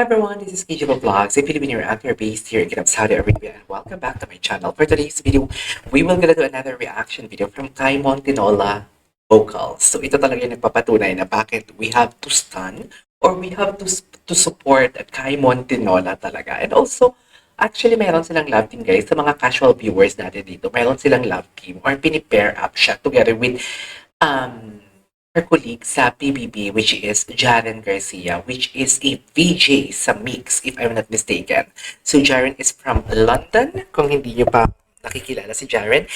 Hi everyone, this is KJ Vlogs, a Filipino reactor based here in Saudi Arabia, and welcome back to my channel. For today's video, we will gonna do another reaction video from Kai Montinola vocals. So ito talaga yung nagpapatunay na bakit we have to stand or we have to support Kai Montinola talaga. And also, actually mayroon silang love team guys. Sa mga casual viewers natin dito, mayroon silang love team or pini-pair up siya together with um her colleague sa PBB, which is Jaren Garcia, which is a VJ sa Mix, if I'm not mistaken. So Jaren is from London, kung hindi niyo pa nakikilala si Jaren.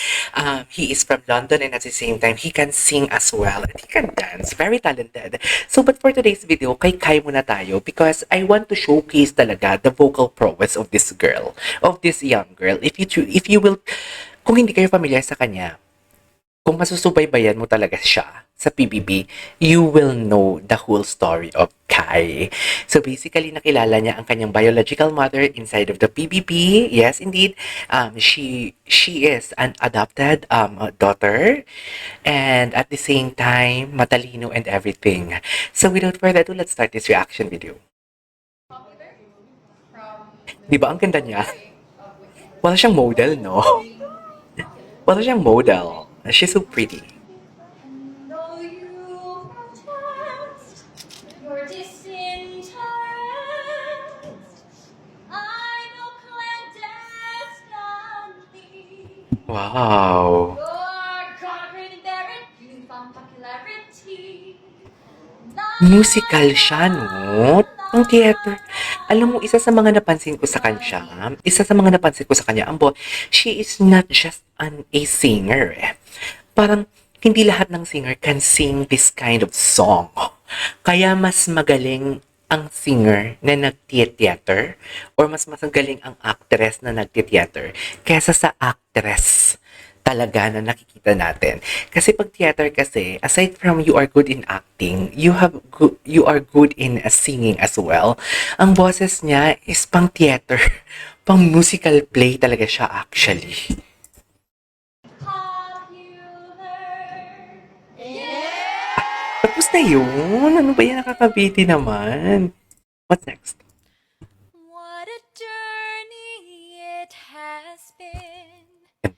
He is from London and at the same time, he can sing as well and he can dance. Very talented. So but for today's video, kay Kai muna tayo because I want to showcase talaga the vocal prowess of this girl, of this young girl. If you will, kung hindi kayo familiar sa kanya, kung masusubaybayan mo talaga siya sa PBB, you will know the whole story of Kai. So basically, nakilala niya ang kanyang biological mother inside of the PBB. Yes, indeed. She is an adopted daughter and at the same time, matalino and everything. So without further ado, let's start this reaction video. Di ba ang ganda niya? Wala siyang model, no? Wala siyang model. She's so pretty. Wow. Musical siya, no? Ang theater. Alam mo, isa sa mga napansin ko sa kanya, she is not just a singer. Parang, hindi lahat ng singer can sing this kind of song. Kaya mas magaling ang singer na nag-theater or mas magaling ang actress na nag-theater kaysa sa actress talaga na nakikita natin. Kasi pag theater kasi, aside from you are good in acting, you are good in singing as well. Ang boses niya is pang theater, pang musical play talaga siya actually. Tapos na yun? Ano ba yan? Nakakabiti naman. What's next? What a journey it has been.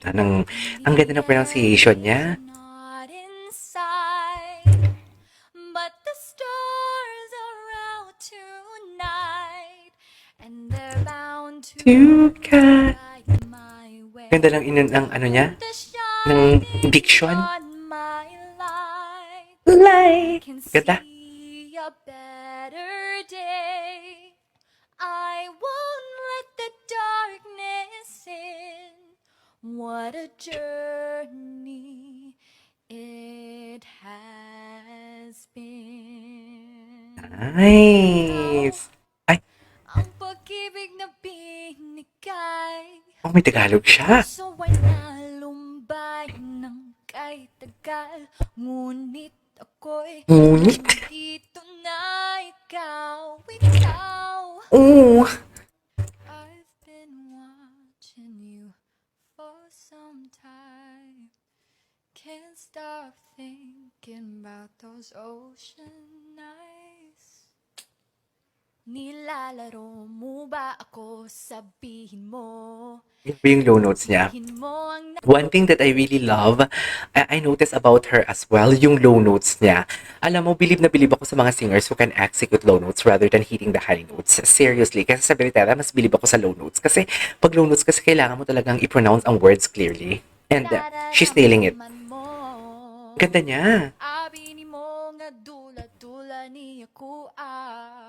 Ang ganda ng pronunciation niya. Not inside, but the stars are out tonight, and they're bound to guide my way. Ganda lang ang ano niya, ng diction. Like, ganda. A better day. I won't let the darkness in. What a journey it has been. Nice. Ay, Ang pag-ibig na binigay, may Tagalog siya. so ay nalumbay ng kahit tagal. Ngunit ako'y dito na ikaw. Oo. I've been watching you for some time. Can't stop thinking about those ocean nights. Nilalaro mo ba ako? Sabihin mo. Yung low notes niya. One thing that I really love, I noticed about her as well, yung low notes niya. Alam mo, bilib na bilib ako sa mga singers who can execute low notes rather than hitting the high notes. Seriously, kasi sa Veritera, mas bilib ako sa low notes. Kasi pag low notes, kasi kailangan mo talagang i-pronounce ang words clearly. And she's nailing it. Ganda niya.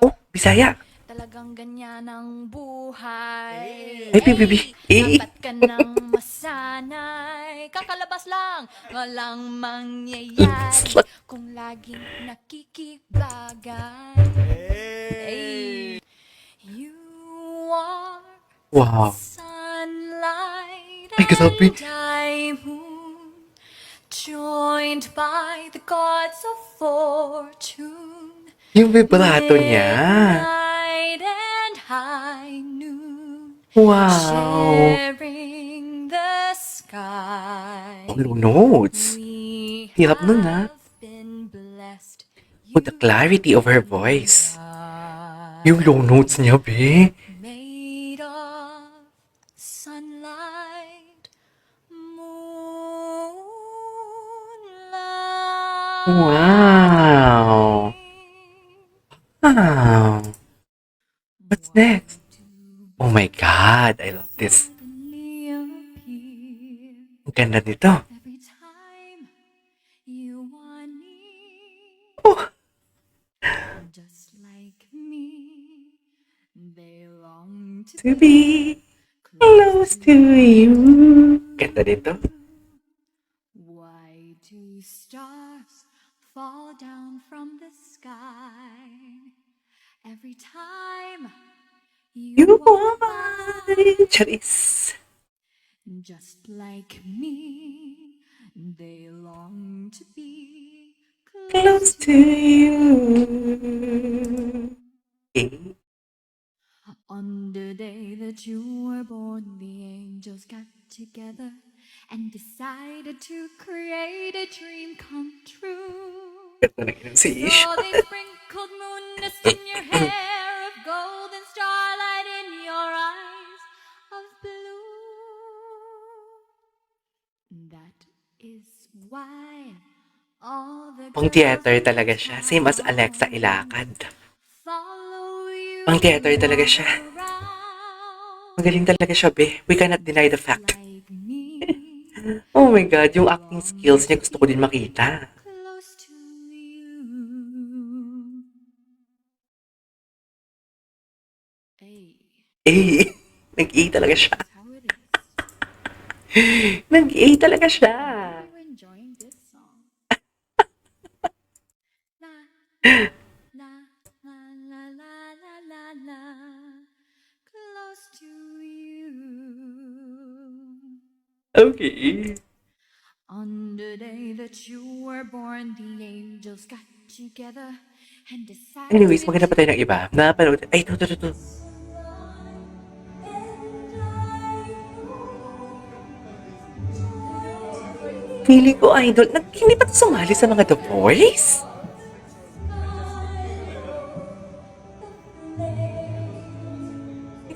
Oh, Bisaya. Talagang ganyan ang buhay. Ay, PBB. Dapat ka nang masanay. Kakalabas lang, walang mangyayari kung laging nakikibagay. Hey. You are Wow. sunlight Ay, grabe. and I moon, joined by the gods of fortune. Yung vibrato niya. Midnight and high noon. Wow. Sharing the sky. Ang low notes. We Hirap nun, ha? have been blessed. With the clarity of her voice. Yung low notes niya, be. Made of sunlight, moonlight. Wow. Wow. What's next? Oh my God, I love this. Suddenly appear Ang ganda nito. every time you are near. Oh, Just like me, they long to be close to you. Ganda nito. Why do stars fall down from the sky every time you You are walk mine. by? Charis. Just like me, they long to be Close close to to you. Okay. On the day that you were born, the angels got together and decided to create a dream come true. Ganda ng enunciation. So they sprinkled moon dust in your hair of gold and starlight in your eyes of blue. That is why all the Pang theater talaga siya. Same as Alexa Ilacad. follow you Pang theater talaga siya. around. Magaling talaga siya, be. We cannot deny the fact. Like me, Oh my God, yung acting skills niya gusto ko din makita. close to you. Hey, Eh, nag-A talaga siya. that's how it is. Nag-A talaga siya. Are you enjoying this song? La la la la la la la la, close to you. Okay. On the day that you were born, the angels got together and decided. Anyways, maganda pa tayo ng iba. Napanood. Ay, ito. Feeling ko, idol. Hindi pa ito sumali sa mga The Voice?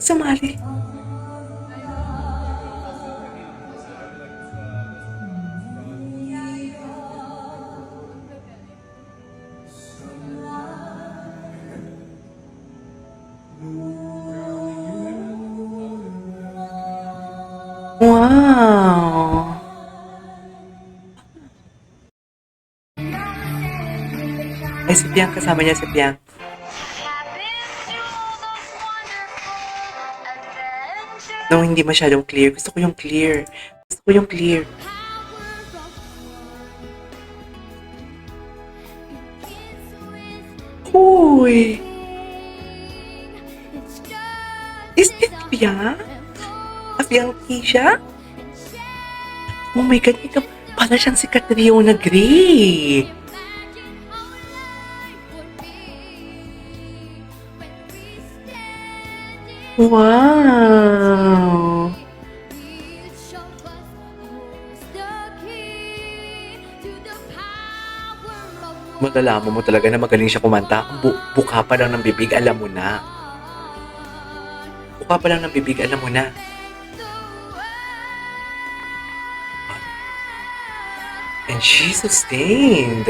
Sumali. Wow. Ay, si Piang. Kasama niya si Piang. No, hindi masyadong clear. Gusto ko yung clear. Gusto ko yung clear. Uy! Is it Piang? Piang Kisha? Oh my God, ito pala siyang si Catriona Gray. Wow! Malalaman mo talaga na magaling siya kumanta. Buka pa lang ng bibig, alam mo na. Buka pa lang ng bibig, alam mo na. And she sustained.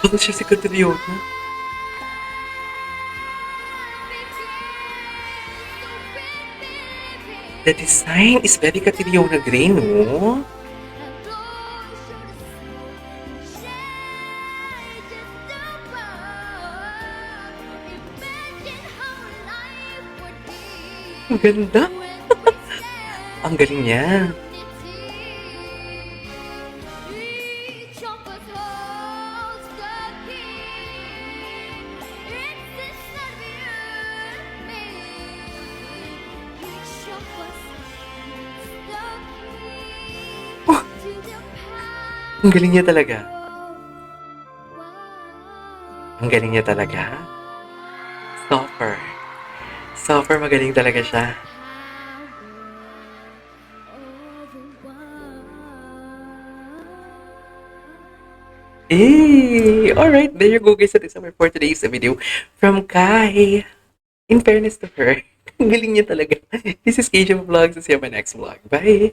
Bakit siya si Catriona? The design is very Catriona Gray, no? Ang ganda. Ang galing niya. Ang galing niya talaga. Ang galing niya talaga. Stopper. Stopper, magaling talaga siya. Eh, Okay, alright. There you go guys. That is our for today's video from Kai. In fairness to her, ang galing niya talaga. This is Keisha Vlogs. See you on my next vlog. Bye!